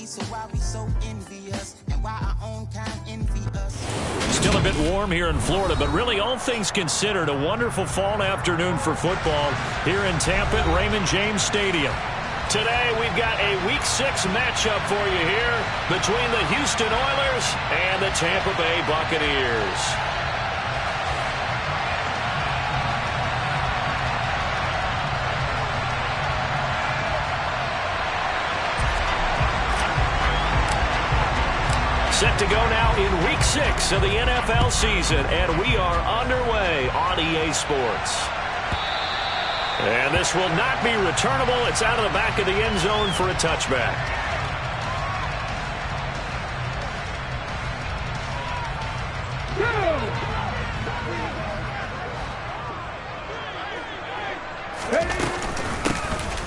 so why we so envious, and why our own kind envy us. Still a bit warm here in Florida, but really all things considered, a wonderful fall afternoon for football here in Tampa at Raymond James Stadium. Today we've got a Week 6 matchup for you here between the Houston Oilers and the Tampa Bay Buccaneers. Set to go now in Week 6 of the NFL season, and we are underway on EA Sports. And this will not be returnable. It's out of the back of the end zone for a touchback.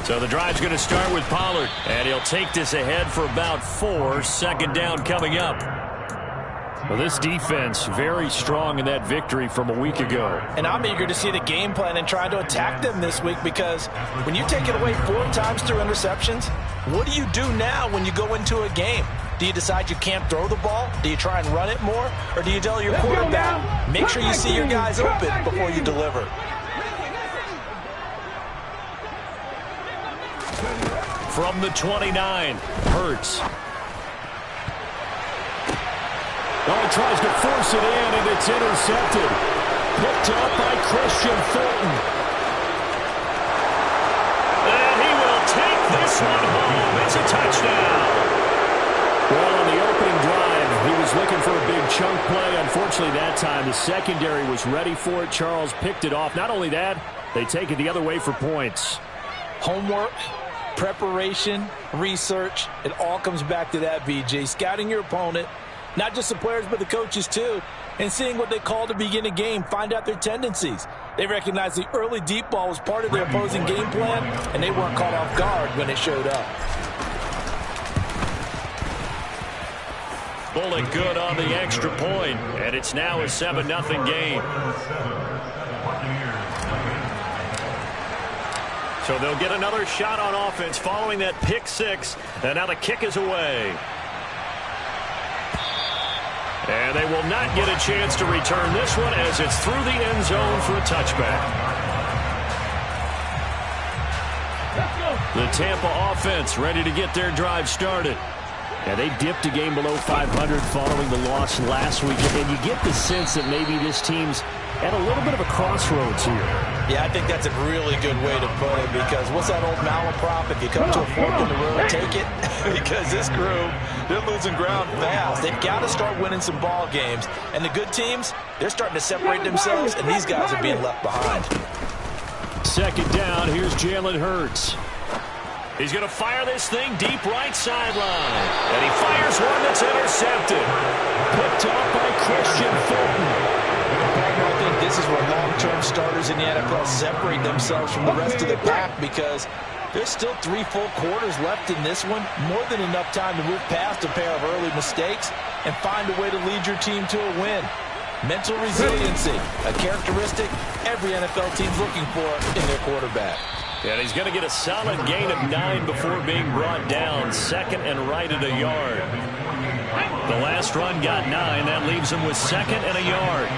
So the drive's going to start with Pollard, and he'll take this ahead for about 4. Second down coming up. Well, this defense very strong in that victory from a week ago. And I'm eager to see the game plan and try to attack them this week, because when you take it away 4 times through interceptions, what do you do now when you go into a game? Do you decide you can't throw the ball? Do you try and run it more? Or do you tell your quarterback, make sure you see your guys open before you deliver? From the 29, Hurts. Oh, he tries to force it in, and it's intercepted. Picked up by Christian Fulton. And he will take this one home. It's a touchdown. Well, on the opening drive, he was looking for a big chunk play. Unfortunately, that time, the secondary was ready for it. Charles picked it off. Not only that, they take it the other way for points. Homework, preparation, research, it all comes back to that, BJ. Scouting your opponent, not just the players, but the coaches too, and seeing what they call to begin a game, find out their tendencies. They recognize the early deep ball was part of their opposing game plan, and they weren't caught off guard when it showed up. Bullet good on the extra point, and it's now a 7-0 game. So they'll get another shot on offense following that pick 6, and now the kick is away. And they will not get a chance to return this one as it's through the end zone for a touchback. The Tampa offense ready to get their drive started. And they dipped a game below 500 following the loss last week. And you get the sense that maybe this team's at a little bit of a crossroads here. Yeah, I think that's a really good way to put it, because what's that old malaprop? If you come to a fork in the road, take it. Because this crew, they're losing ground fast. They've got to start winning some ball games. And the good teams, they're starting to separate themselves, and these guys are being left behind. Second down, here's Jalen Hurts. He's going to fire this thing deep right sideline. And he fires one that's intercepted. Picked up by Christian Fulton. I think this is where long-term starters in the NFL separate themselves from the rest of the pack, because there's still 3 full quarters left in this one. More than enough time to move past a pair of early mistakes and find a way to lead your team to a win. Mental resiliency, a characteristic every NFL team's looking for in their quarterback. And he's going to get a solid gain of 9 before being brought down. Second and right at a yard. The last run got 9. That leaves him with second and a yard.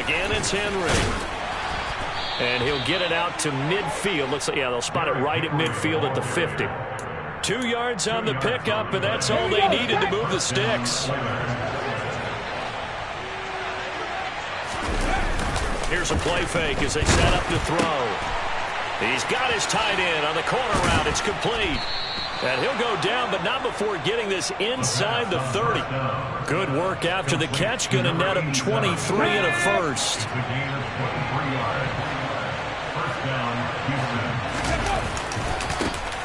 Again, it's Henry. And he'll get it out to midfield. Looks like, yeah, they'll spot it right at midfield at the 50. 2 yards on the pickup, and that's all they needed to move the sticks. Here's a play fake as they set up to throw. He's got his tight end on the corner route. It's complete. And he'll go down, but not before getting this inside the 30. Good work after the catch. Going to net him 23 and a first.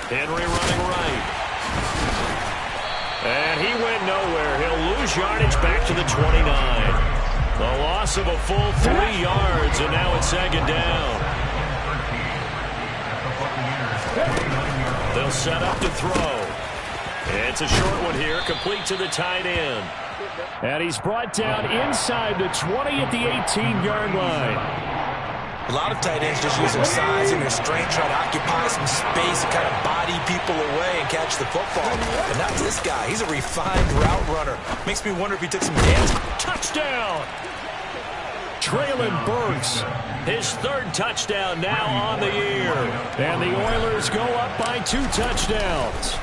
Henry running right. And he went nowhere. He'll lose yardage back to the 29. The loss of a full 3 yards, and now it's second down. They'll set up to throw. It's a short one here, complete to the tight end. And he's brought down inside the 20 at the 18-yard line. A lot of tight ends just use their size and their strength, trying to occupy some space and kind of body people away and catch the football. But not this guy. He's a refined route runner. Makes me wonder if he took some dance. Touchdown! Traylon Burks, his third touchdown now on the year. And the Oilers go up by 2 touchdowns.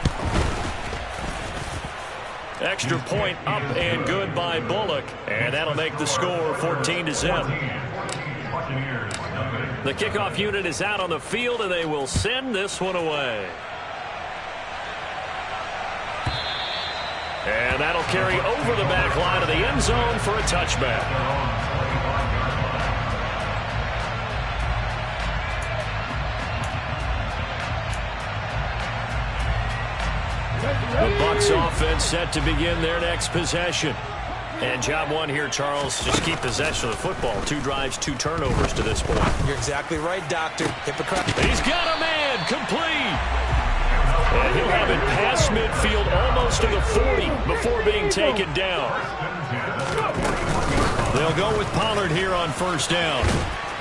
Extra point up and good by Bullock. And that'll make the score 14-0. The kickoff unit is out on the field, and they will send this one away. And that'll carry over the back line of the end zone for a touchback. The Bucs offense set to begin their next possession. And job one here, Charles, just keep possession of the football. 2 drives, 2 turnovers to this point. You're exactly right, Doctor. Hypocrite. He's got a man, complete. And he'll have it past midfield almost to the 40 before being taken down. They'll go with Pollard here on first down.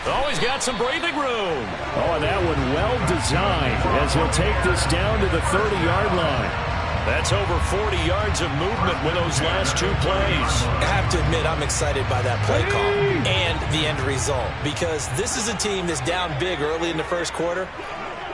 Oh, he's got some breathing room. Oh, and that one well designed as he'll take this down to the 30-yard line. That's over 40 yards of movement with those last 2 plays. I have to admit, I'm excited by that play call and the end result, because this is a team that's down big early in the first quarter,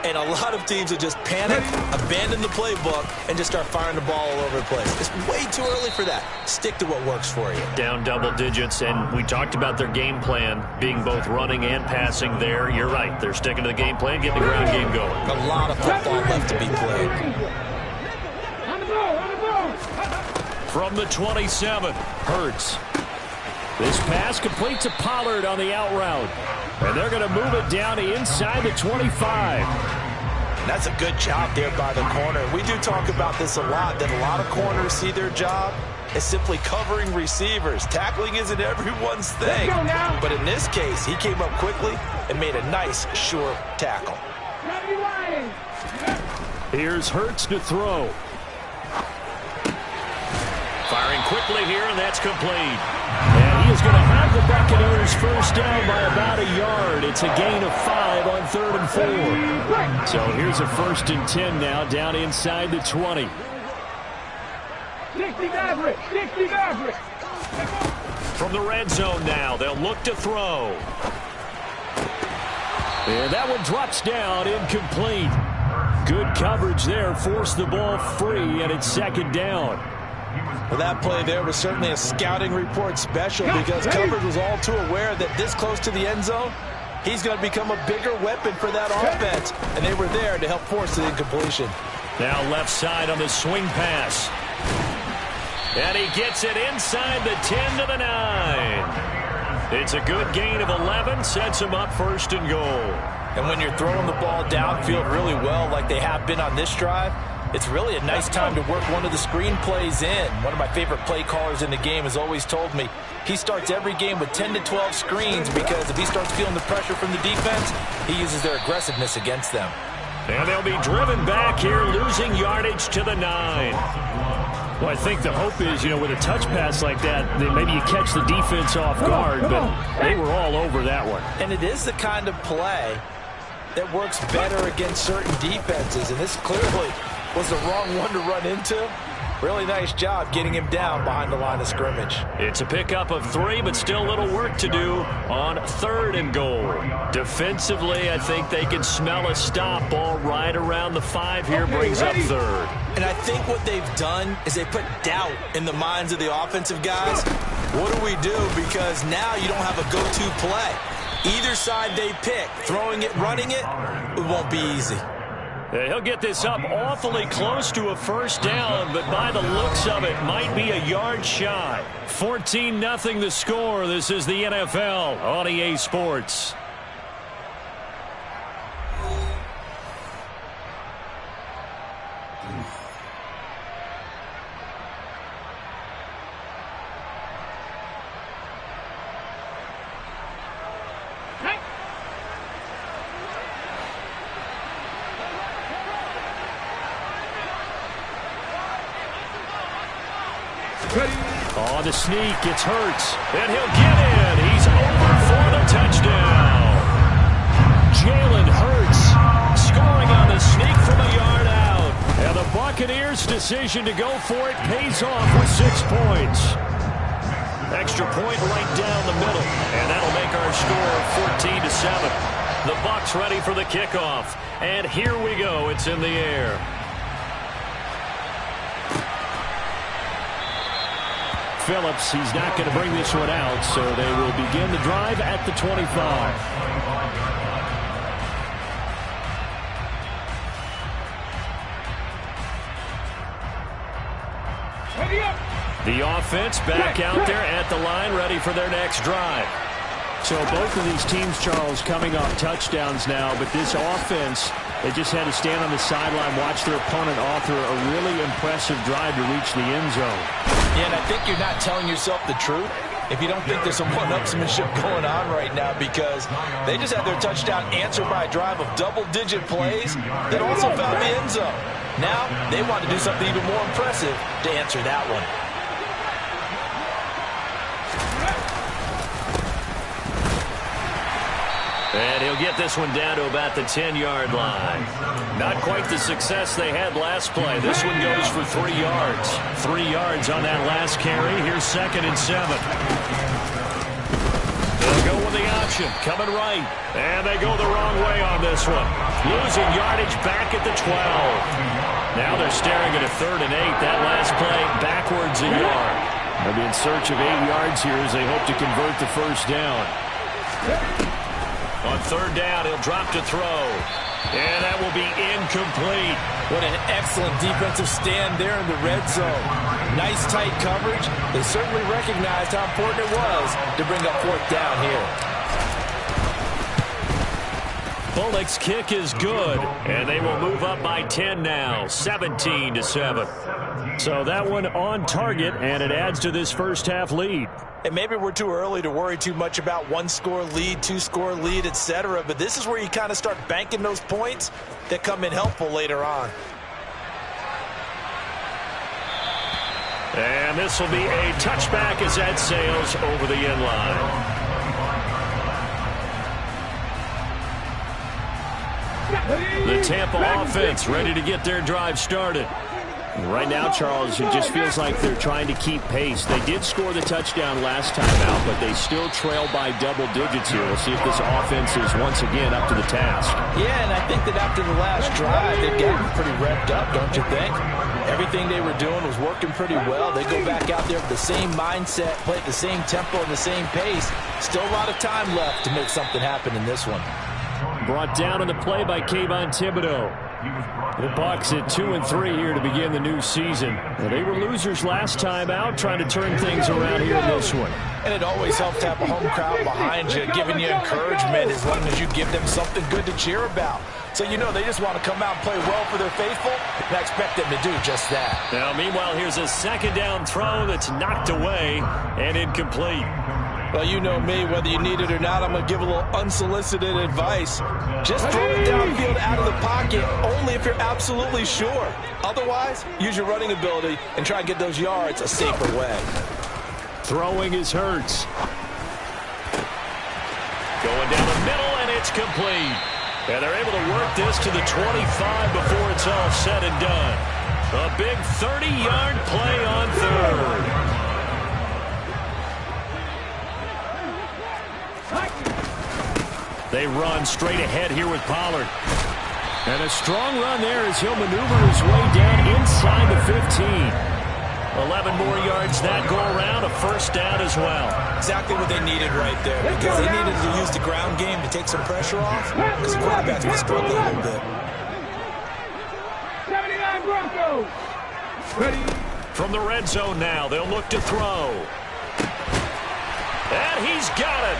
and a lot of teams will just panic, abandon the playbook, and just start firing the ball all over the place. It's way too early for that. Stick to what works for you. Down double digits, and we talked about their game plan being both running and passing there. You're right. They're sticking to the game plan, getting the ground game going. A lot of football left to be played. From the 27, Hurts. This pass complete to Pollard on the out route. And they're going to move it down to inside the 25. That's a good job there by the corner. We do talk about this a lot, that a lot of corners see their job as simply covering receivers. Tackling isn't everyone's thing. But in this case, he came up quickly and made a nice, sure tackle. Here's Hurts to throw. Firing quickly here, and that's complete. And he is going to have the Buccaneers first down by about a yard. It's a gain of 5 on 3rd and 4. So here's a 1st and 10 now, down inside the 20. 60 Maverick! 60 Maverick! From the red zone now, they'll look to throw. And that one drops down, incomplete. Good coverage there, forced the ball free, and it's 2nd down. Well, that play there was certainly a scouting report special, because coverage was all too aware that this close to the end zone, he's going to become a bigger weapon for that offense. And they were there to help force the incompletion. Now left side on the swing pass. And he gets it inside the 10 to the 9. It's a good gain of 11, sets him up 1st and goal. And when you're throwing the ball downfield really well like they have been on this drive, it's really a nice time to work one of the screen plays in. One of my favorite play callers in the game has always told me he starts every game with 10 to 12 screens, because if he starts feeling the pressure from the defense, he uses their aggressiveness against them. And they'll be driven back here, losing yardage to the 9. Well, I think the hope is, with a touch pass like that, maybe you catch the defense off guard, but they were all over that one. And it is the kind of play that works better against certain defenses, and this clearly was the wrong one to run into. Really nice job getting him down behind the line of scrimmage. It's a pickup of 3, but still a little work to do on 3rd and goal. Defensively, I think they can smell a stop. Ball right around the 5 here, brings up 3rd. And I think what they've done is they put doubt in the minds of the offensive guys. What do we do? Because now you don't have a go-to play. Either side they pick, throwing it, running it, it won't be easy. He'll get this up awfully close to a 1st down, but by the looks of it, might be a yard shy. 14-0 the score. This is the NFL on EA Sports. On the sneak, it's Hurts, and he'll get in. He's over for the touchdown. Jalen Hurts scoring on the sneak from a yard out. Buccaneers' decision to go for it pays off with 6 points. Extra point right down the middle, and that'll make our score 14-7. The Bucs ready for the kickoff, and here we go. It's in the air. Phillips, he's not going to bring this one out, so they will begin the drive at the 25. The offense back out there at the line, ready for their next drive. So both of these teams, Charles, coming off touchdowns now, but this offense, they just had to stand on the sideline, watch their opponent author a really impressive drive to reach the end zone. Yeah, and I think you're not telling yourself the truth if you don't think there's some one-upsmanship going on right now, because they just had their touchdown answered by a drive of double-digit plays that also found the end zone. Now they want to do something even more impressive to answer that one. And he'll get this one down to about the 10-yard line. Not quite the success they had last play. This one goes for 3 yards. 3 yards on that last carry. Here's 2nd and 7. They'll go with the option. Coming right. And they go the wrong way on this one. Losing yardage back at the 12. Now they're staring at a 3rd and 8. That last play backwards a yard. They'll be in search of 8 yards here as they hope to convert the first down. On 3rd down, he'll drop to throw. And that will be incomplete. What an excellent defensive stand there in the red zone. Nice tight coverage. They certainly recognized how important it was to bring up 4th down here. Bullock's kick is good, and they will move up by 10 now, 17-7. So that one on target, and it adds to this first half lead. And maybe we're too early to worry too much about 1-score lead, 2-score lead, etc. But this is where you kind of start banking those points that come in helpful later on. And this will be a touchback as that sails over the end line. The Tampa offense ready to get their drive started. Right now, Charles, it just feels like they're trying to keep pace. They did score the touchdown last time out, but they still trail by double digits here. We'll see if this offense is once again up to the task. Yeah, and I think that after the last drive, they've gotten pretty revved up, don't you think? Everything they were doing was working pretty well. They go back out there with the same mindset, play at the same tempo and the same pace. Still a lot of time left to make something happen in this one. Brought down on the play by Kayvon Thibodeau. The Bucs at 2-3 here to begin the new season. They were losers last time out, trying to turn things around here in this one. And it always helps to have a home crowd behind you, giving you encouragement as long as you give them something good to cheer about. So you know they just want to come out and play well for their faithful, and I expect them to do just that. Now, meanwhile, here's a 2nd down throw that's knocked away and incomplete. Well, you know me, whether you need it or not, I'm going to give a little unsolicited advice. Just throw it downfield out of the pocket, only if you're absolutely sure. Otherwise, use your running ability and try and get those yards a safer way. Throwing is Hurts. Going down the middle, and it's complete. And they're able to work this to the 25 before it's all said and done. A big 30-yard play on 3rd. They run straight ahead here with Pollard. And a strong run there as he'll maneuver his way down inside the 15. 11 more yards that go around, a first down as well. Exactly what they needed right there, because they needed to use the ground game to take some pressure off, because the quarterback's been struggling a little bit. 79 Broncos. Ready. From the red zone now, they'll look to throw. And he's got it.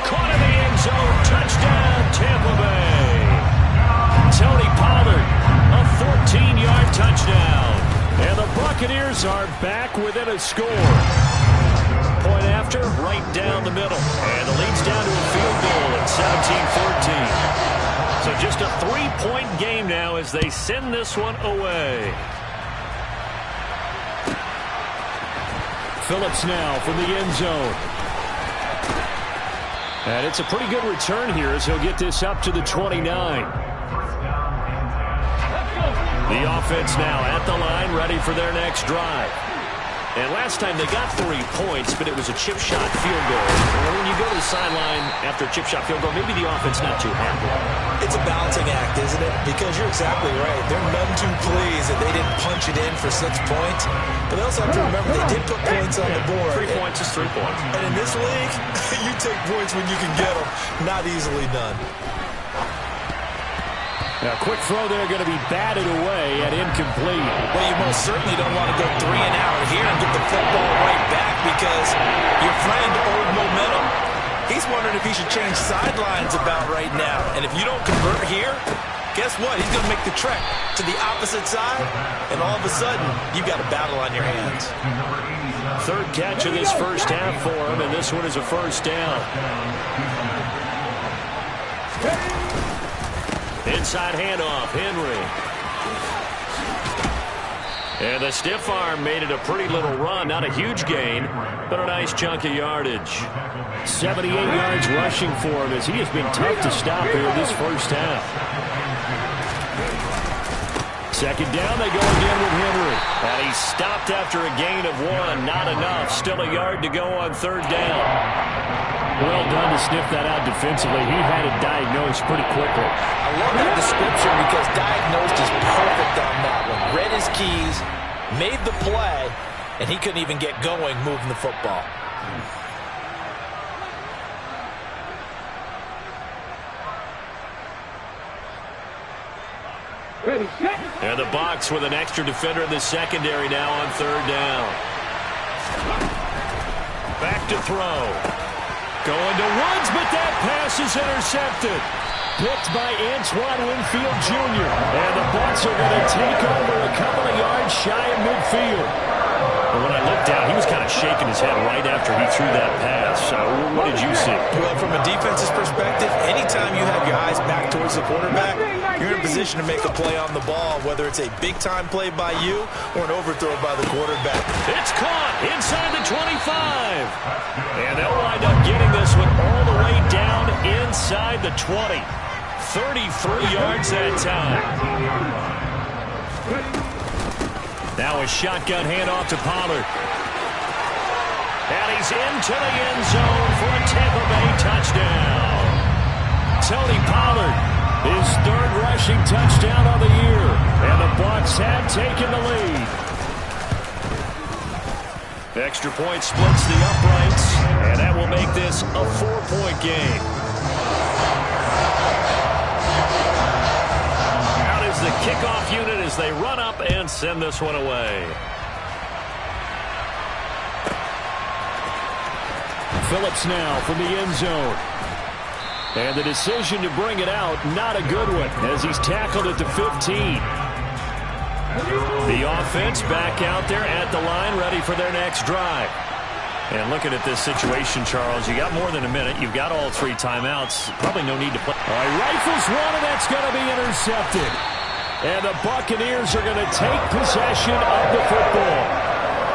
Caught in the end zone. Touchdown, Tampa Bay. Tony Pollard, a 14-yard touchdown. And the Buccaneers are back within a score. Point after, right down the middle. And the lead's down to a field goal at 17-14. So just a 3-point game now as they send this one away. Phillips now from the end zone. And it's a pretty good return here as he'll get this up to the 29. The offense now at the line, ready for their next drive. And last time they got 3 points, but it was a chip shot field goal. And when you go to the sideline after a chip shot field goal, maybe the offense not too happy. It's a balancing act, isn't it? Because you're exactly right. They're none too pleased that they didn't punch it in for 6 points. But they also have to remember they did put points on the board. 3 points is 3 points. And in this league, you take points when you can get them. Not easily done. Now, quick throw there, going to be batted away and incomplete. Well, you most certainly don't want to go 3 and out here and get the football right back because your friend owed momentum. He's wondering if he should change sidelines about right now. And if you don't convert here, guess what? He's going to make the trek to the opposite side, and all of a sudden, you've got a battle on your hands. 3rd catch of this first half for him, and this one is a first down. Inside handoff, Henry. And the stiff arm made it a pretty little run. Not a huge gain, but a nice chunk of yardage. 78 yards rushing for him as he has been tough to stop here this first half. 2nd down, they go again with Henry. And he stopped after a gain of 1. Not enough. Still a yard to go on 3rd down. Well done to sniff that out defensively. He had it diagnosed pretty quickly. I love that description because diagnosed is perfect on that one. Read his keys, made the play, and he couldn't even get going moving the football. And the Bucs with an extra defender in the secondary now on 3rd down. Back to throw. Going to Woods, but that pass is intercepted. Picked by Antoine Winfield Jr. And the Bucs are going to take over a couple of yards shy of midfield. But when I looked down, he was kind of shaking his head right after he threw that pass. What did you see? Well, from a defense's perspective, anytime you have your eyes back towards the quarterback, you're in a position to make a play on the ball, whether it's a big-time play by you or an overthrow by the quarterback. It's caught inside the 25. And they'll wind up getting this one all the way down inside the 20. 33 yards that time. Now a shotgun handoff to Pollard. And he's into the end zone for a Tampa Bay touchdown. Tony Pollard, his 3rd rushing touchdown of the year. And the Bucs have taken the lead. Extra point splits the uprights, and that will make this a 4-point game. Out is the kickoff unit as they run up and send this one away. Phillips now from the end zone. And the decision to bring it out, not a good one, as he's tackled at the 15. The offense back out there at the line, ready for their next drive. And looking at this situation, Charles, you got more than a minute. You've got all 3 timeouts. Probably no need to play. All right, rifles one, and that's going to be intercepted. And the Buccaneers are going to take possession of the football.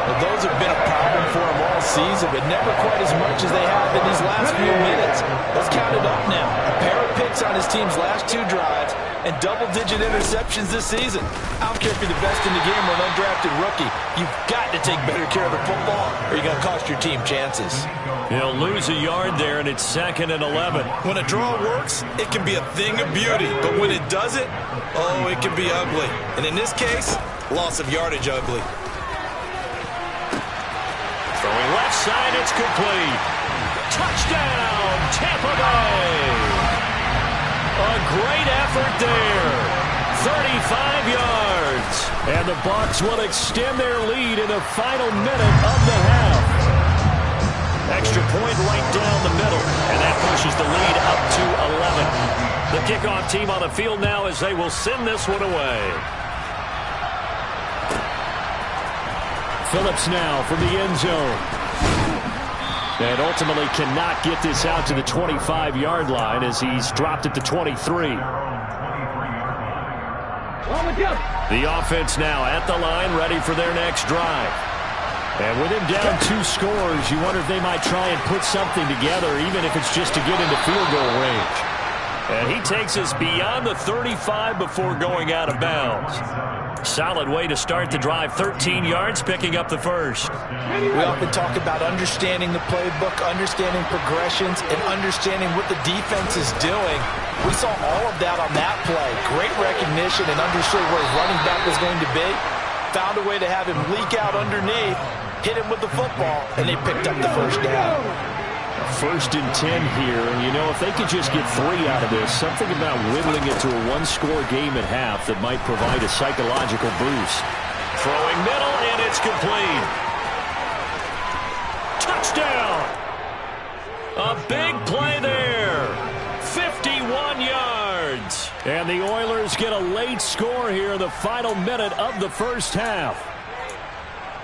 Well, those have been a problem for them all season, but never quite as much as they have in these last few minutes. Let's count it up now. A pair of picks on his team's last 2 drives and double-digit interceptions this season. I don't care if you're the best in the game or an undrafted rookie. You've got to take better care of the football or you're going to cost your team chances. He'll lose a yard there, and it's 2nd and 11. When a draw works, it can be a thing of beauty. But when it doesn't, oh, it can be ugly. And in this case, loss of yardage ugly. Throwing left side, it's complete. Touchdown, Tampa Bay. A great effort there. 35 yards. And the Bucs will extend their lead in the final minute of the half. Extra point right down the middle, and that pushes the lead up to 11. The kickoff team on the field now as they will send this one away. Phillips now from the end zone. And ultimately cannot get this out to the 25-yard line as he's dropped at the 23. The offense now at the line, ready for their next drive. And with him down 2 scores, you wonder if they might try and put something together, even if it's just to get into field goal range. And he takes us beyond the 35 before going out of bounds. Solid way to start the drive. 13 yards, picking up the first. We often talk about understanding the playbook, understanding progressions, and understanding what the defense is doing. We saw all of that on that play. Great recognition and understood where his running back was going to be. Found a way to have him leak out underneath, hit him with the football, and they picked up the first down. 1st and 10 here, and you know, if they could just get 3 out of this, something about whittling it to a one-score game at half that might provide a psychological boost. Throwing middle, and it's complete. Touchdown! A big play there. 51 yards. And the Oilers get a late score here in the final minute of the first half.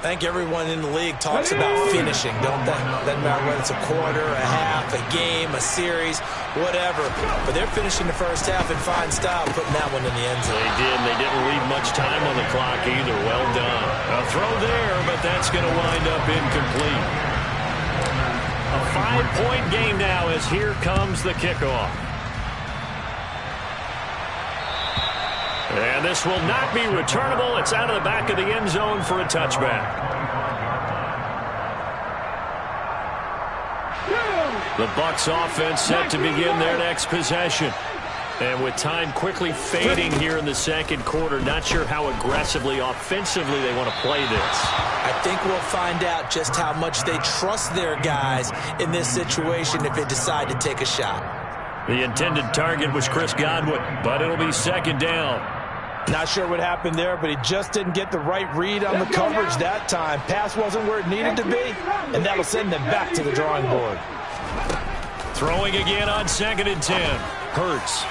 I think everyone in the league talks about finishing, don't they? Doesn't matter whether it's a quarter, a half, a game, a series, whatever. But they're finishing the first half in fine style, putting that one in the end zone. They did. They didn't leave much time on the clock either. Well done. A throw there, but that's going to wind up incomplete. A 5-point game now as here comes the kickoff. And this will not be returnable. It's out of the back of the end zone for a touchback. The Bucs offense set to begin their next possession. And with time quickly fading here in the second quarter, not sure how aggressively, offensively they want to play this. I think we'll find out just how much they trust their guys in this situation if they decide to take a shot. The intended target was Chris Godwin, but it'll be second down. Not sure what happened there, but he just didn't get the right read on the coverage that time. Pass wasn't where it needed to be, and that'll send them back to the drawing board. Throwing again on 2nd and 10. Hurts.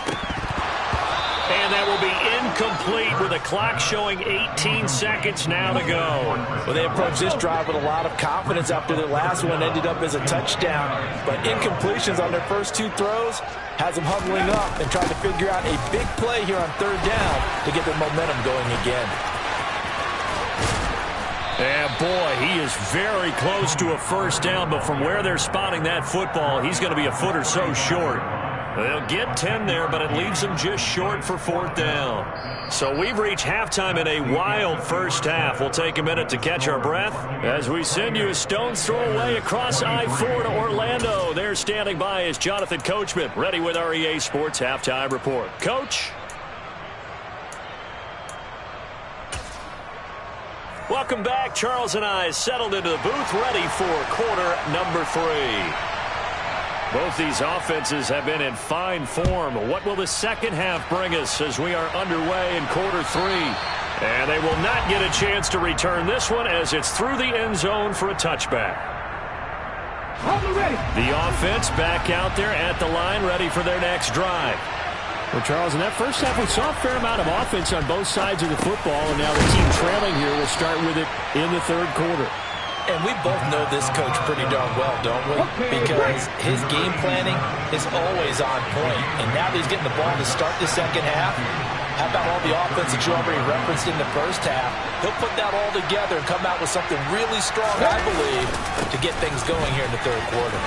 And that will be incomplete with the clock showing 18 seconds now to go. Well, they approached this drive with a lot of confidence after their last one ended up as a touchdown. But incompletions on their first 2 throws has them huddling up and trying to figure out a big play here on 3rd down to get their momentum going again. And boy, he is very close to a first down, but from where they're spotting that football, he's going to be a foot or so short. They'll get 10 there, but it leaves them just short for 4th down. So we've reached halftime in a wild first half. We'll take a minute to catch our breath as we send you a stone's throw away across I-4 to Orlando. There standing by is Jonathan Coachman, ready with our EA Sports Halftime Report. Coach? Welcome back. Charles and I settled into the booth, ready for quarter number 3. Both these offenses have been in fine form. What will the second half bring us as we are underway in quarter 3? And they will not get a chance to return this one as it's through the end zone for a touchback. The offense back out there at the line, ready for their next drive. Well, Charles, in that first half, we saw a fair amount of offense on both sides of the football, and now the team trailing here will start with it in the 3rd quarter. And we both know this coach pretty darn well, don't we? Because his game planning is always on point. And now that he's getting the ball to start the second half, how about all the offense that you already referenced in the first half? He'll put that all together and come out with something really strong, I believe, to get things going here in the 3rd quarter.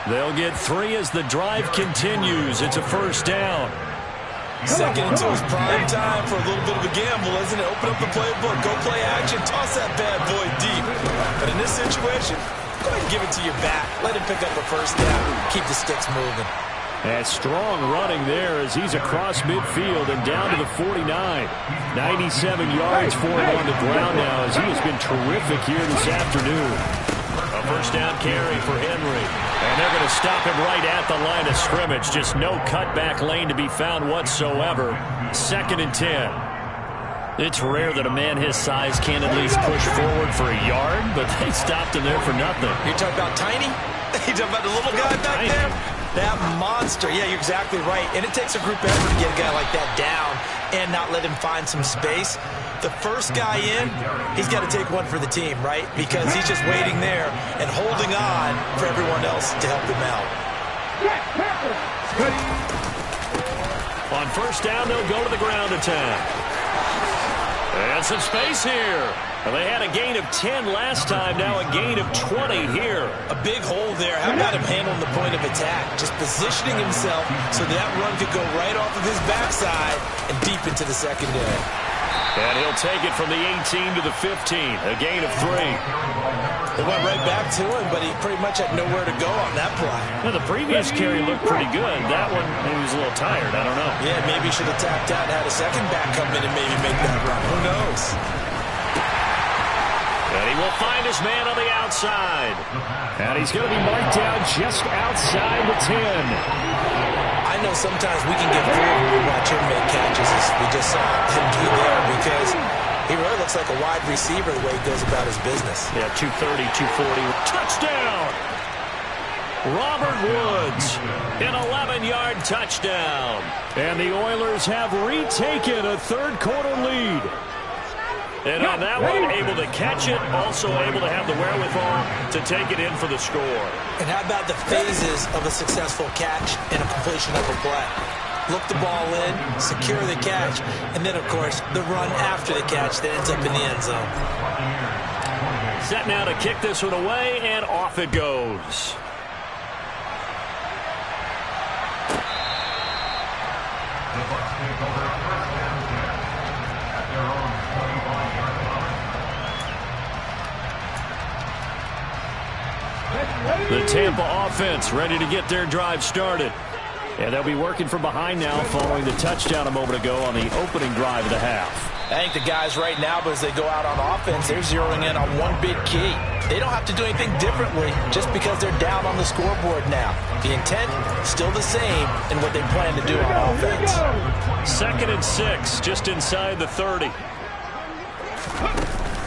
They'll get 3 as the drive continues. It's a first down. Second into his prime time for a little bit of a gamble, isn't it? Open up the playbook, go play action, toss that bad boy deep. But in this situation, go ahead and give it to your back. Let him pick up a first down. Keep the sticks moving. And strong running there as he's across midfield and down to the 49. 97 yards for him on the ground now as he has been terrific here this afternoon. A first down carry for Henry. And they're going to stop him right at the line of scrimmage. Just no cutback lane to be found whatsoever. 2nd and 10. It's rare that a man his size can at least push forward for a yard, but they stopped him there for nothing. You're talking about Tiny? You're talking about the little guy back there? That monster. Yeah, you're exactly right. And it takes a group effort to get a guy like that down and not let him find some space. The first guy in, he's got to take one for the team, right? Because he's just waiting there and holding on for everyone else to help him out. On first down, they'll go to the ground attack. And some space here. Well, they had a gain of 10 last time, now a gain of 20 here. A big hole there. How about him handling the point of attack? Just positioning himself so that run could go right off of his backside and deep into the secondary. And he'll take it from the 18 to the 15, a gain of 3. They went right back to him, but he pretty much had nowhere to go on that play. Now, the previous carry looked pretty good. That one, he was a little tired. I don't know. Yeah, maybe he should have tapped out and had a second back come in and maybe make that run. Who knows? And he will find his man on the outside. And he's going to be marked down just outside the 10. I know sometimes we can get fooled when we watch him make catches, as we just saw him do there, because he really looks like a wide receiver the way he goes about his business. Yeah, 230, 240. Touchdown! Robert Woods, an 11-yard touchdown. And the Oilers have retaken a third-quarter lead. And on that one, able to catch it, also able to have the wherewithal to take it in for the score. And how about the phases of a successful catch and a completion of a play? Look the ball in, secure the catch, and then, of course, the run after the catch that ends up in the end zone. Set now to kick this one away, and off it goes. The Tampa offense ready to get their drive started. And they'll be working from behind now following the touchdown a moment ago on the opening drive of the half. I think the guys right now, as they go out on offense, they're zeroing in on one big key. They don't have to do anything differently just because they're down on the scoreboard now. The intent, still the same in what they plan to do on offense. 2nd and 6, just inside the 30.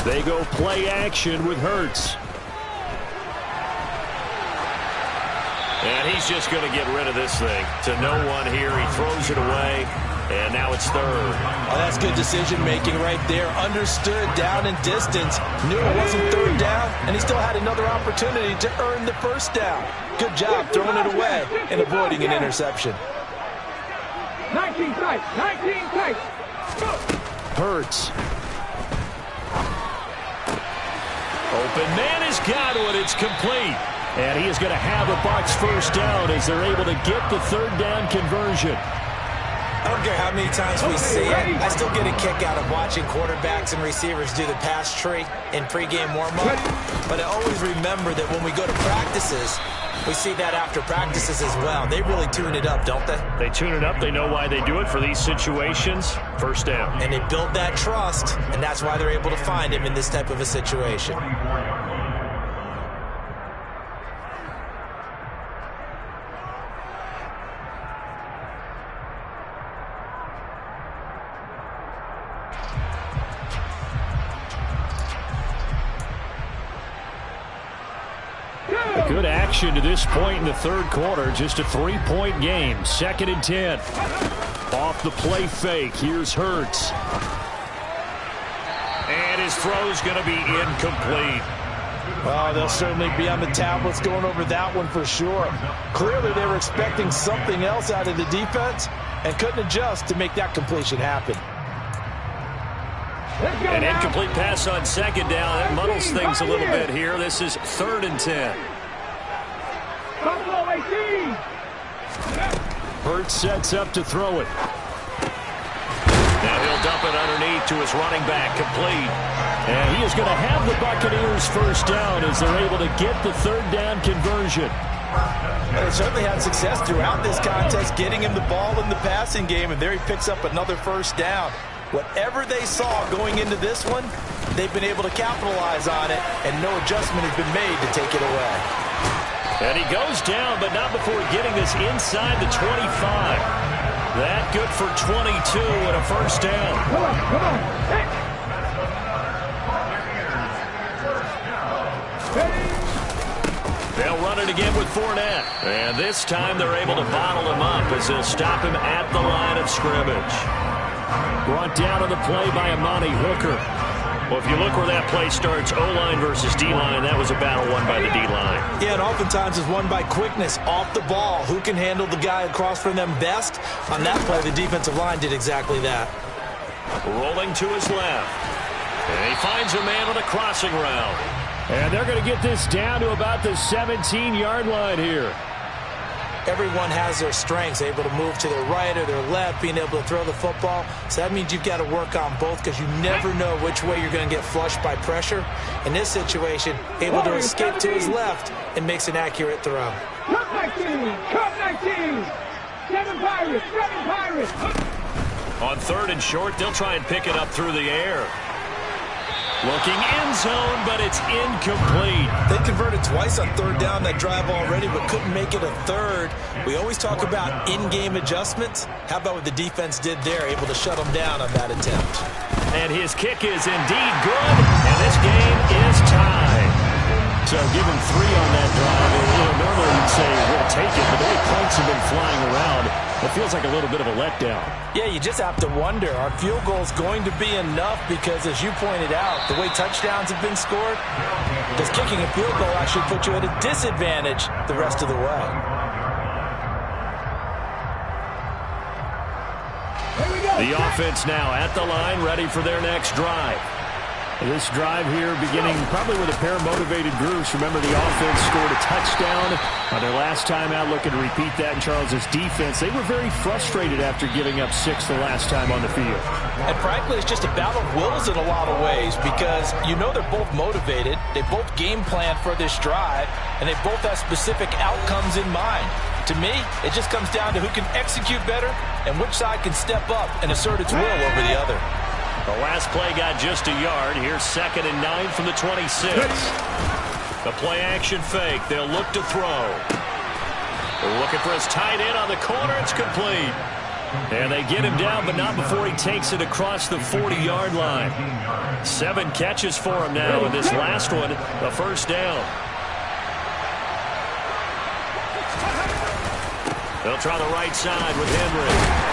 They go play action with Hurts. And he's just going to get rid of this thing to no one here. He throws it away, and now it's 3rd. Oh, that's good decision-making right there. Understood down and distance. Knew it wasn't 3rd down, and he still had another opportunity to earn the 1st down. Good job throwing it away and avoiding an interception. 19 tight, 19 tight. Hurts. Open man has got one. It's complete. And he is going to have the Bucs first down as they're able to get the 3rd down conversion. I don't care how many times we see it. I still get a kick out of watching quarterbacks and receivers do the pass tree in pregame warm-up. But I always remember that when we go to practices, we see that after practices as well. They really tune it up, don't they? They tune it up. They know why they do it for these situations. First down. And they build that trust, and that's why they're able to find him in this type of a situation. Good action to this point in the 3rd quarter. Just a 3-point game. 2nd and 10. Off the play fake. Here's Hurts. And his throw's going to be incomplete. Oh, they'll certainly be on the tablets going over that one for sure. Clearly they were expecting something else out of the defense and couldn't adjust to make that completion happen. An incomplete pass on 2nd down. That muddles things a little bit here. This is 3rd and 10. Hurts sets up to throw it. Now he'll dump it underneath to his running back, complete. And he is going to have the Buccaneers first down as they're able to get the 3rd down conversion. They certainly had success throughout this contest, getting him the ball in the passing game, and there he picks up another first down. Whatever they saw going into this one, they've been able to capitalize on it, and no adjustment has been made to take it away. And he goes down, but not before getting this inside the 25. That good for 22 and a first down. Come on. Hey. They'll run it again with Fournette. And this time they're able to bottle him up as they'll stop him at the line of scrimmage. Brought down on the play by Amani Hooker. Well, if you look where that play starts, O-line versus D-line, that was a battle won by the D-line. Yeah, and oftentimes it's won by quickness off the ball. Who can handle the guy across from them best? On that play, the defensive line did exactly that. Rolling to his left. And he finds a man on the crossing route. And they're going to get this down to about the 17-yard line here. Everyone has their strengths, able to move to their right or their left, being able to throw the football. So that means you've got to work on both because you never know which way you're going to get flushed by pressure. In this situation, able to escape to his left and makes an accurate throw. Cut 19! Cut 19! 7 Pirates! 7 Pirates! On 3rd and short, they'll try and pick it up through the air. Looking end zone, but it's incomplete. They converted twice on 3rd down that drive already, but couldn't make it a 3rd. We always talk about in-game adjustments. How about what the defense did there, able to shut them down on that attempt. And his kick is indeed good, and this game is tied. So give him 3 on that drive. And, normally you'd say, we'll take it, but the way points have been flying around, it feels like a little bit of a letdown. Yeah, you just have to wonder, are field goals going to be enough? Because as you pointed out, the way touchdowns have been scored, does kicking a field goal actually put you at a disadvantage the rest of the way? The offense now at the line, ready for their next drive. This drive here beginning probably with a pair of motivated groups. Remember, the offense scored a touchdown on their last time out. Looking to repeat that in Charles's defense. They were very frustrated after giving up 6 the last time on the field. And frankly, it's just a battle of wills in a lot of ways because you know they're both motivated. They both game plan for this drive, and they both have specific outcomes in mind. To me, it just comes down to who can execute better and which side can step up and assert its will over the other. The last play got just a yard. Here's 2nd and 9 from the 26. The play action fake. They'll look to throw. They're looking for his tight end on the corner. It's complete. And they get him down, but not before he takes it across the 40-yard line. 7 catches for him now, and this last one, the first down. They'll try the right side with Henry.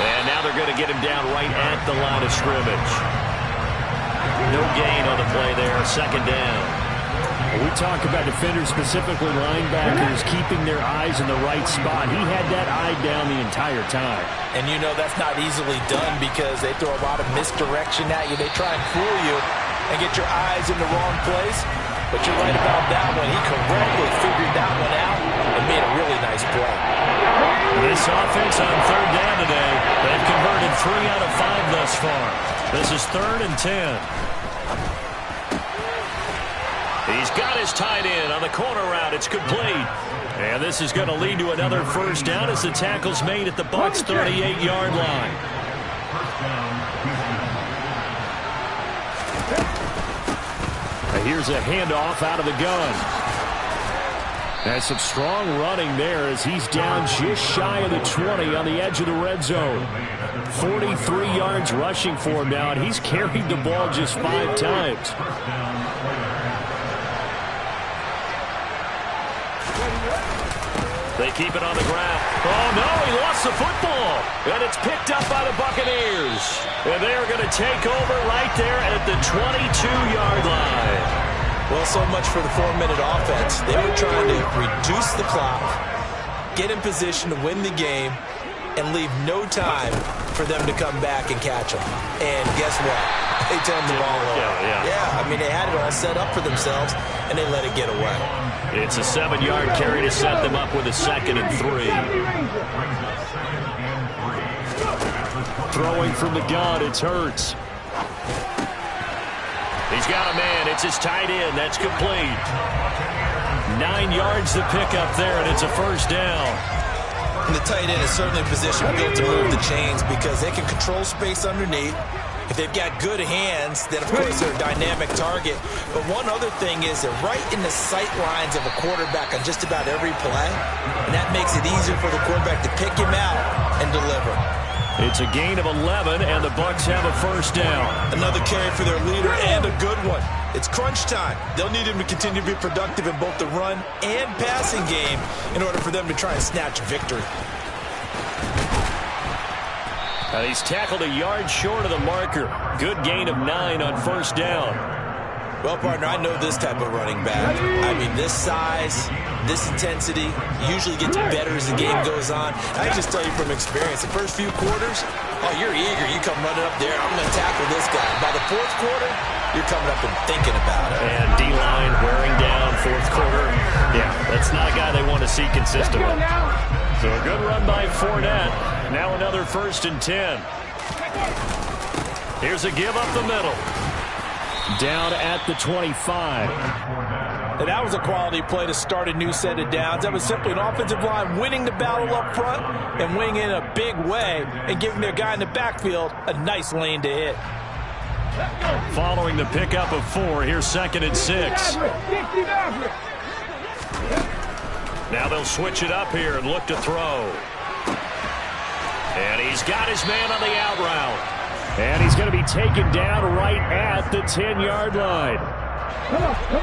And now they're going to get him down right at the line of scrimmage. No gain on the play there, 2nd down. We talk about defenders, specifically linebackers, keeping their eyes in the right spot. He had that eye down the entire time. And you know that's not easily done because they throw a lot of misdirection at you. They try and fool you and get your eyes in the wrong place. But you're right about that one. He correctly figured that one out and made a really nice play. This offense on 3rd down today, they've converted 3 out of 5 thus far. This is 3rd and 10. He's got his tight end on the corner route. It's complete. And this is going to lead to another first down as the tackle's made at the Bucs' 38-yard line. Here's a handoff out of the gun. That's some strong running there as he's down just shy of the 20 on the edge of the red zone. 43 yards rushing for him now, and he's carried the ball just 5 times. They keep it on the ground. Oh, no, he lost the football. And it's picked up by the Buccaneers. And they're going to take over right there at the 22-yard line. Well, so much for the 4-minute offense. They were trying to reduce the clock, get in position to win the game, and leave no time for them to come back and catch them. And guess what? They turned the ball over. Yeah, I mean, they had it all set up for themselves, and they let it get away. It's a 7-yard carry to set them up with a 2nd and 3. Throwing from the gun, it's Hurts. He's got a man. It's his tight end. That's complete. 9 yards to pick up there, and it's a first down. And the tight end is certainly in position built to move the chains because they can control space underneath. If they've got good hands, then, of course, they're a dynamic target. But one other thing is they're right in the sight lines of a quarterback on just about every play, and that makes it easier for the quarterback to pick him out and deliver. It's a gain of 11, and the Bucs have a first down. Another carry for their leader, and a good one. It's crunch time. They'll need him to continue to be productive in both the run and passing game in order for them to try and snatch victory. He's tackled a yard short of the marker. Good gain of 9 on first down. Well, partner, I know this type of running back. I mean, this size, this intensity usually gets better as the game goes on. I just tell you from experience, the first few quarters, Oh, you're eager. You come running up there. I'm going to tackle this guy. By the fourth quarter, you're coming up and thinking about it. And D-line wearing down fourth quarter. Yeah, that's not a guy they want to see consistently. So a good run by Fournette. Now another 1st and 10. Here's a give up the middle. Down at the 25. And that was a quality play to start a new set of downs. That was simply an offensive line winning the battle up front and winning in a big way and giving their guy in the backfield a nice lane to hit. Following the pickup of 4, here's 2nd and 6. Now they'll switch it up here and look to throw. And he's got his man on the out route. And he's going to be taken down right at the 10-yard line.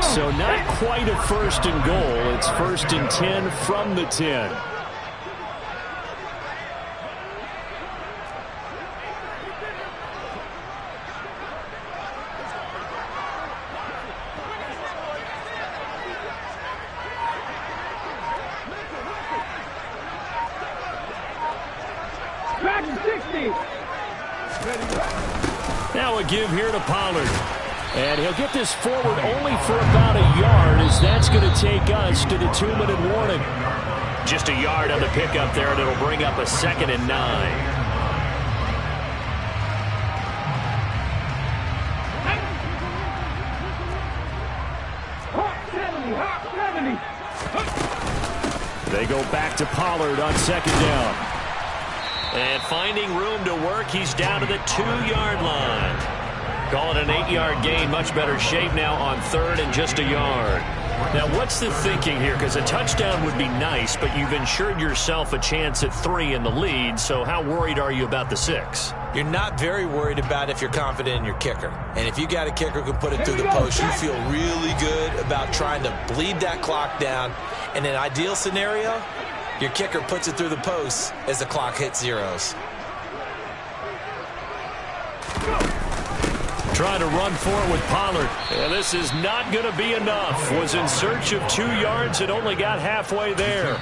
So not quite a 1st and goal. It's 1st and 10 from the 10. Now a give here to Pollard. And he'll get this forward only for about a yard, as that's going to take us to the 2-minute warning. Just a yard on the pickup there, and it'll bring up a 2nd and 9. They go back to Pollard on 2nd down. And finding room to work, he's down to the 2-yard line. Call it an 8-yard gain. Much better shape now on 3rd and just a yard. Now, what's the thinking here? Because a touchdown would be nice, but you've ensured yourself a chance at 3 in the lead. So how worried are you about the 6? You're not very worried about if you're confident in your kicker. And if you got a kicker who can put it through the post, you feel really good about trying to bleed that clock down. In an ideal scenario, your kicker puts it through the post as the clock hits zeros. Trying to run for it with Pollard. And this is not going to be enough. Was in search of 2 yards and only got halfway there.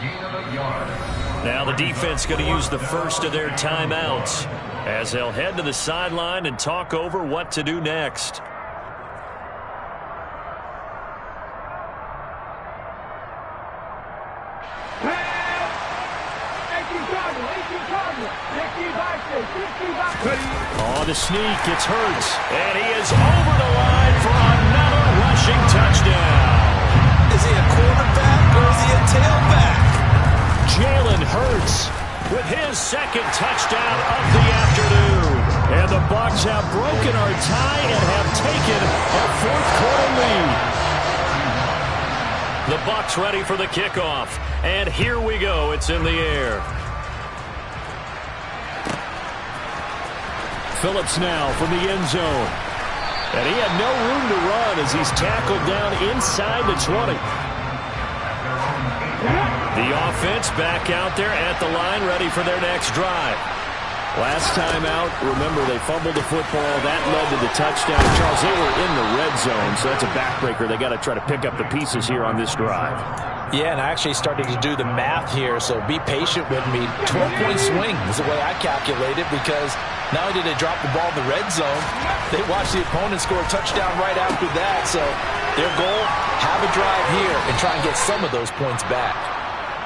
Now the defense going to use the first of their timeouts as they'll head to the sideline and talk over what to do next. Oh, the sneak, it's Hurts. And he is over the line for another rushing touchdown. Is he a quarterback or is he a tailback? Jalen Hurts with his 2nd touchdown of the afternoon. And the Bucs have broken our tie and have taken a 4th quarter lead. The Bucs ready for the kickoff. And here we go. It's in the air. Phillips now from the end zone. And he had no room to run as he's tackled down inside the 20. The offense back out there at the line, ready for their next drive. Last time out, remember, they fumbled the football. That led to the touchdown. Charles, they were in the red zone, so that's a backbreaker. They got to try to pick up the pieces here on this drive. Yeah, and I actually started to do the math here, so be patient with me. 12-point swing is the way I calculate it, because not only did they drop the ball in the red zone, they watched the opponent score a touchdown right after that. So their goal, have a drive here and try and get some of those points back.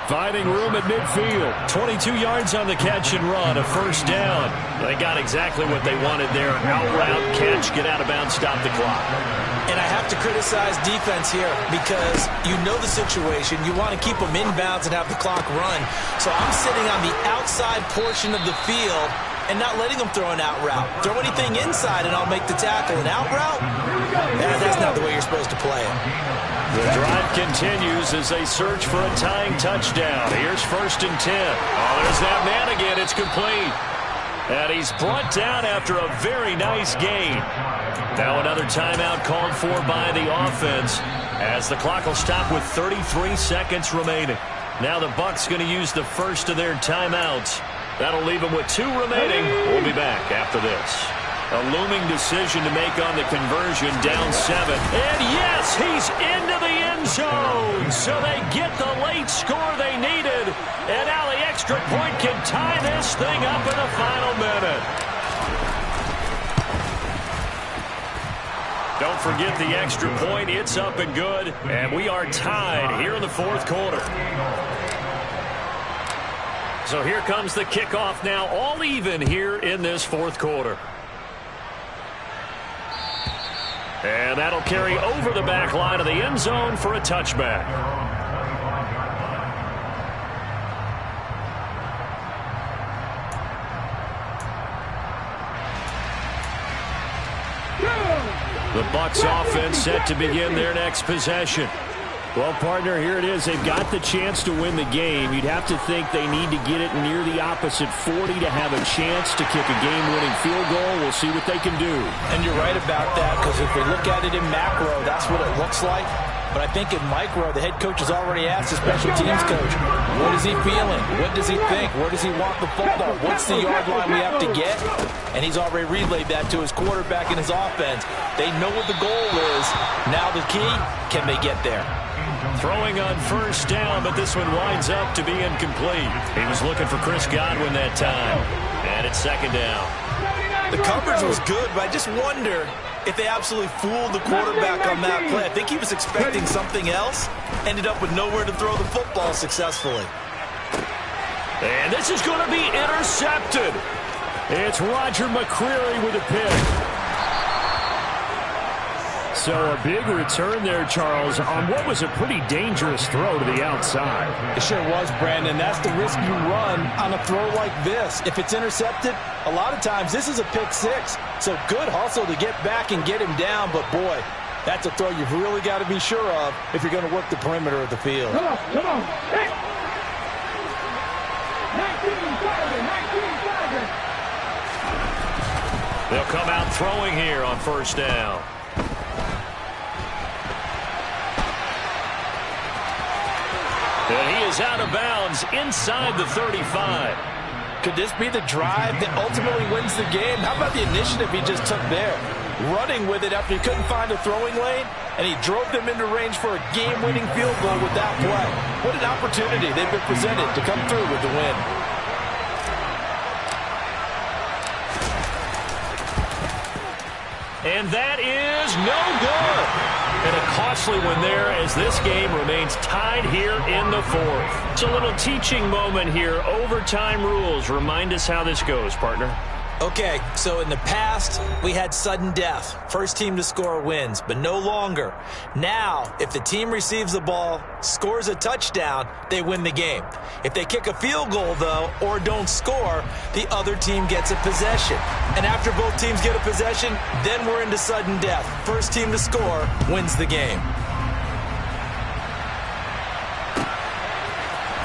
Finding room at midfield. 22 yards on the catch and run, a 1st down. They got exactly what they wanted there. Out route, catch, get out of bounds, stop the clock. And I have to criticize defense here because you know the situation. You want to keep them inbounds and have the clock run. So I'm sitting on the outside portion of the field and not letting them throw an out route. Throw anything inside and I'll make the tackle. An out route? That's not the way you're supposed to play it. The drive continues as they search for a tying touchdown. Here's 1st and 10. Oh, there's that man again. It's complete. And he's brought down after a very nice gain. Now another timeout called for by the offense as the clock will stop with 33 seconds remaining. Now the Bucs going to use the first of their timeouts. That'll leave them with 2 remaining. We'll be back after this. A looming decision to make on the conversion, down 7. And yes, he's into the end zone. So they get the late score they needed. And now the extra point can tie this thing up in the final minute. Don't forget the extra point. It's up and good. And we are tied here in the fourth quarter. So here comes the kickoff now, all even here in this fourth quarter. And that'll carry over the back line of the end zone for a touchback. The Bucs offense set to begin their next possession. Well, partner, here it is. They've got the chance to win the game. You'd have to think they need to get it near the opposite 40 to have a chance to kick a game-winning field goal. We'll see what they can do. And you're right about that, because if we look at it in macro, that's what it looks like. But I think in micro, the head coach has already asked the special teams coach, what is he feeling? What does he think? Where does he want the football? What's the yard line we have to get? And he's already relayed that to his quarterback and his offense. They know what the goal is. Now the key, can they get there? Throwing on first down, but this one winds up to be incomplete. He was looking for Chris Godwin that time. And it's second down. The coverage was good, but I just wonder if they absolutely fooled the quarterback on that play. I think he was expecting something else. Ended up with nowhere to throw the football successfully. And this is going to be intercepted. It's Roger McCreary with a pick. So a big return there, Charles, on what was a pretty dangerous throw to the outside. It sure was, Brandon. That's the risk you run on a throw like this. If it's intercepted, a lot of times this is a pick six. So good hustle to get back and get him down. But, boy, that's a throw you've really got to be sure of if you're going to work the perimeter of the field. Come on, come on. Hey. 19 They'll come out throwing here on first down. And he is out of bounds inside the 35. Could this be the drive that ultimately wins the game? How about the initiative he just took there? Running with it after he couldn't find a throwing lane, and he drove them into range for a game-winning field goal with that play. What an opportunity they've been presented to come through with the win. And that is no good. And a costly one there as this game remains tied here in the fourth. It's a little teaching moment here. Overtime rules. Remind us how this goes, partner. Okay, so in the past, we had sudden death. First team to score wins, but no longer. Now, if the team receives the ball, scores a touchdown, they win the game. If they kick a field goal, though, or don't score, the other team gets a possession. And after both teams get a possession, then we're into sudden death. First team to score wins the game.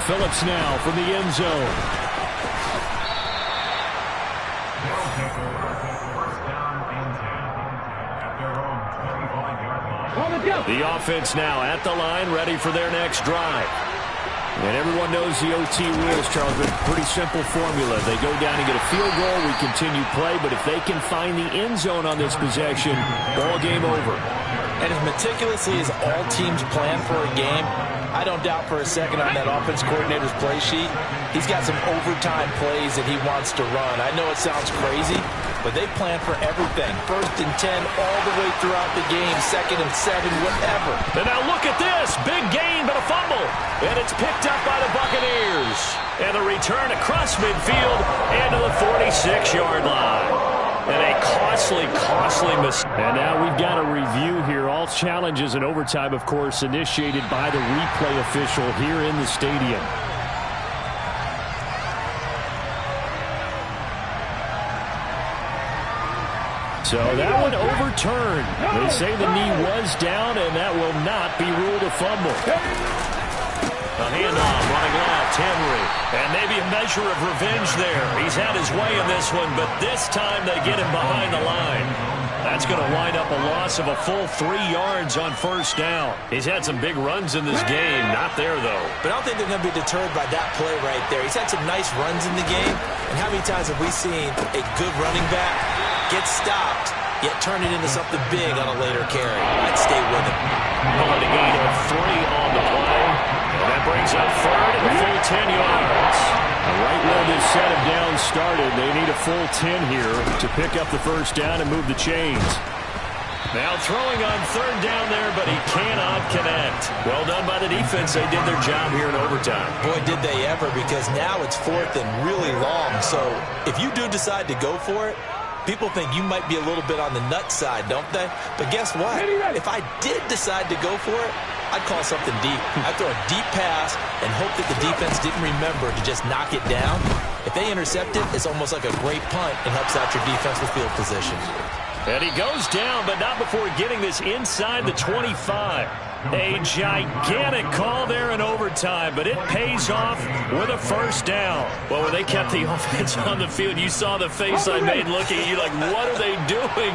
Phillips now from the end zone. The offense now at the line, ready for their next drive. And everyone knows the OT rules, Charles, but pretty simple formula. They go down and get a field goal, we continue play, but if they can find the end zone on this possession, ball game over. And as meticulously as all teams plan for a game, I don't doubt for a second on that offense coordinator's play sheet, he's got some overtime plays that he wants to run. I know it sounds crazy, but they plan for everything. 1st and 10 all the way throughout the game, 2nd and 7, whatever. And now look at this. Big gain, but a fumble. And it's picked up by the Buccaneers. And the return across midfield and to the 46-yard line. And a costly mistake. And now we've got a review here. All challenges in overtime, of course, initiated by the replay official here in the stadium. So that one overturned. They say the knee was down, and that will not be ruled a fumble. A handoff, running left, Henry. And maybe a measure of revenge there. He's had his way in this one, but this time they get him behind the line. That's going to wind up a loss of a full 3 yards on first down. He's had some big runs in this game. Not there, though. But I don't think they're going to be deterred by that play right there. He's had some nice runs in the game. And how many times have we seen a good running back get stopped, yet turn it into something big on a later carry. I'd stay with him. On the gain of 3 on the play. And that brings up third and a full 10 yards. Right where this set of downs started, they need a full 10 here to pick up the first down and move the chains. Now throwing on third down there, but he cannot connect. Well done by the defense. They did their job here in overtime. Boy, did they ever, because now it's 4th and really long. So if you do decide to go for it, people think you might be a little bit on the nut side, don't they? But guess what? If I did decide to go for it, I'd call something deep. I'd throw a deep pass and hope that the defense didn't remember to just knock it down. If they intercept it, it's almost like a great punt and helps out your defense with field position. And he goes down, but not before getting this inside the 25. A gigantic call there in overtime, but it pays off with a first down. Well, when they kept the offense on the field, you saw the face I made looking at you like, what are they doing?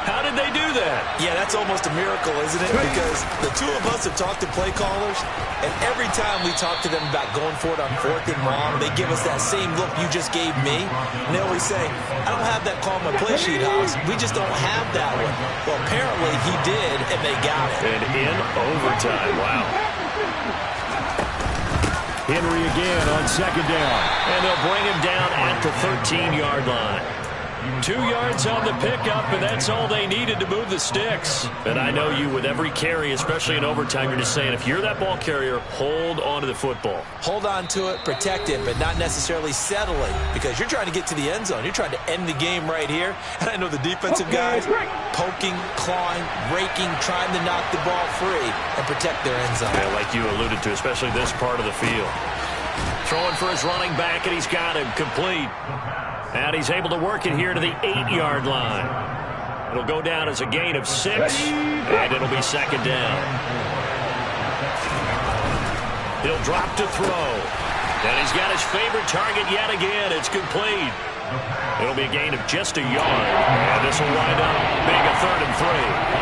How did they do that? Yeah, that's almost a miracle, isn't it? Because the two of us have talked to play callers, and every time we talk to them about going for it on 4th and long, they give us that same look you just gave me. And they always say, I don't have that call on my play sheet, House. We just don't have that one. Well, apparently he did, and they got it. And in overtime, wow. Henry again on second down. And they'll bring him down at the 13-yard line. 2 yards on the pickup, and that's all they needed to move the sticks. And I know you, with every carry, especially in overtime, you're just saying, if you're that ball carrier, hold on to the football. Hold on to it, protect it, but not necessarily settling, because you're trying to get to the end zone. You're trying to end the game right here. And I know the defensive guys poking, clawing, raking, trying to knock the ball free and protect their end zone. Yeah, like you alluded to, especially this part of the field. Throwing for his running back, and he's got him complete. And he's able to work it here to the 8-yard line. It'll go down as a gain of 6, and it'll be second down. He'll drop to throw. And he's got his favorite target yet again. It's complete. It'll be a gain of just a yard. And this will wind up being a 3rd and 3.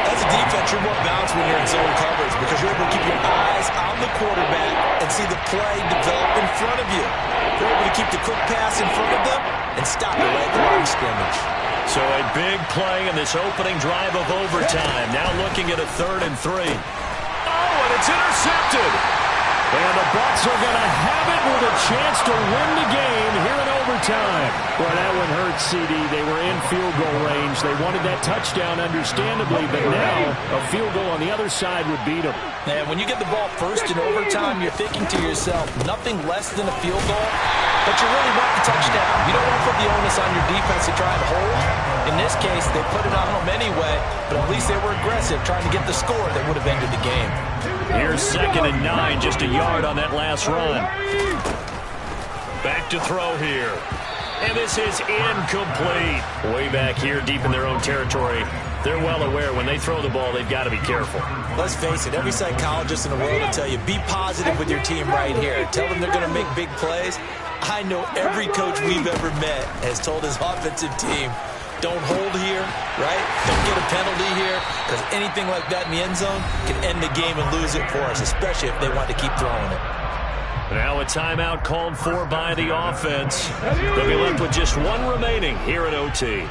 As a defense, you're more balanced when you're in zone coverage because you're able to keep your eyes on the quarterback and see the play develop in front of you. You're able to keep the quick pass in front of them and stop it right at the line of scrimmage. So a big play in this opening drive of overtime. Now looking at a 3rd and 3. Oh, and it's intercepted. And the Bucs are going to have it with a chance to win the game here in overtime. Well, that one hurt, CD. They were in field goal range. They wanted that touchdown, understandably, but now a field goal on the other side would beat them. And when you get the ball first in overtime, you're thinking to yourself, nothing less than a field goal, but you really want the touchdown. You don't want to put the onus on your defense to try and hold. In this case, they put it on them anyway, but at least they were aggressive, trying to get the score that would have ended the game. Here's 2nd and 9, just a yard on that last run. Back to throw here. And this is incomplete. Way back here, deep in their own territory. They're well aware when they throw the ball, they've got to be careful. Let's face it, every psychologist in the world will tell you, be positive with your team right here. Tell them they're going to make big plays. I know every coach we've ever met has told his offensive team, don't hold here, right? Don't get a penalty here, because anything like that in the end zone can end the game and lose it for us, especially if they want to keep throwing it. Now a timeout called for by the offense. They'll be left with just one remaining here at OT.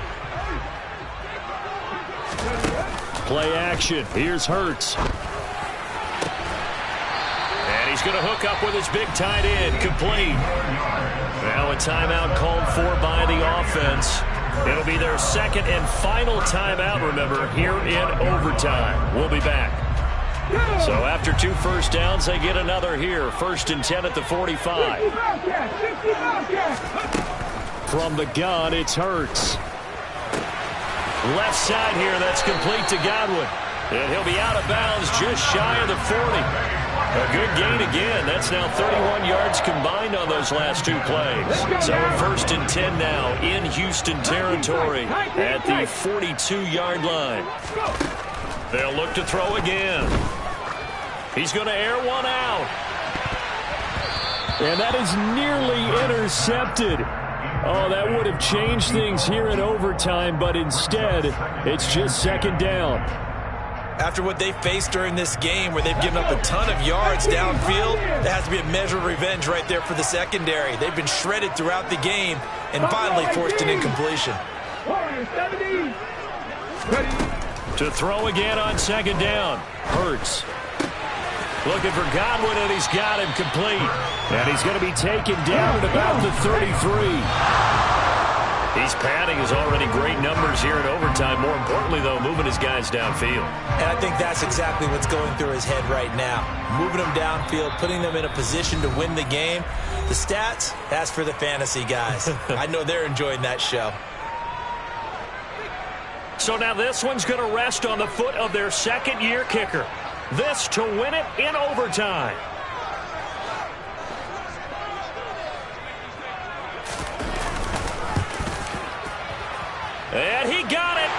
Play action. Here's Hurts. And he's going to hook up with his big tight end. Complete. Now a timeout called for by the offense. It'll be their 2nd and final timeout, remember, here in overtime. We'll be back. So after 2 first downs, they get another here. 1st and 10 at the 45. From the gun, it's Hurts. Left side here, that's complete to Godwin. And he'll be out of bounds just shy of the 40. A good gain again. That's now 31 yards combined on those last 2 plays. So 1st and 10 now in Houston territory at the 42-yard line. They'll look to throw again. He's going to air one out. And that is nearly intercepted. Oh, that would have changed things here in overtime, but instead, it's just 2nd down. After what they faced during this game where they've given up a ton of yards downfield, there has to be a measure of revenge right there for the secondary. They've been shredded throughout the game and finally forced an incompletion. number 70. Ready. To throw again on second down. Hurts. Looking for Godwin, and he's got him complete. And he's going to be taken down at about the 33. He's padding his already great numbers here in overtime. More importantly, though, moving his guys downfield. And I think that's exactly what's going through his head right now. Moving them downfield, putting them in a position to win the game. The stats, that's for the fantasy guys. I know they're enjoying that show. So now this one's going to rest on the foot of their second-year kicker. This to win it in overtime. And he got it.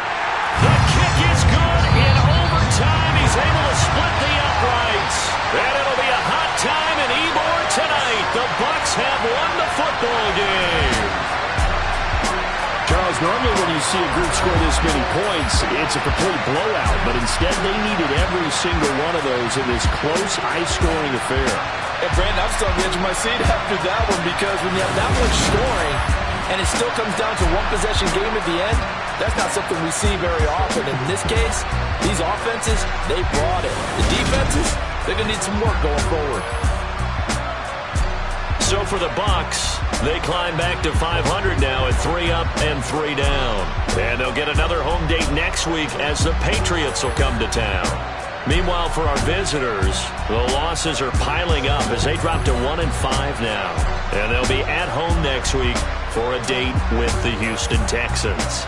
The kick is good in overtime. He's able to split the uprights. And it'll be a hot time in Ybor tonight. The Bucs have won the football game. Charles, normally when you see a group score this many points, it's a complete blowout. But instead, they needed every single one of those in this close, high-scoring affair. And Brandon, I'm still on the edge of my seat after that one, because when you have that much scoring and it still comes down to one possession game at the end, that's not something we see very often. In this case, these offenses, they brought it. The defenses, they're going to need some work going forward. So for the Bucs, they climb back to 500 now at 3 up and 3 down. And they'll get another home date next week as the Patriots will come to town. Meanwhile, for our visitors, the losses are piling up as they drop to 1-5 now. And they'll be at home next week for a date with the Houston Texans.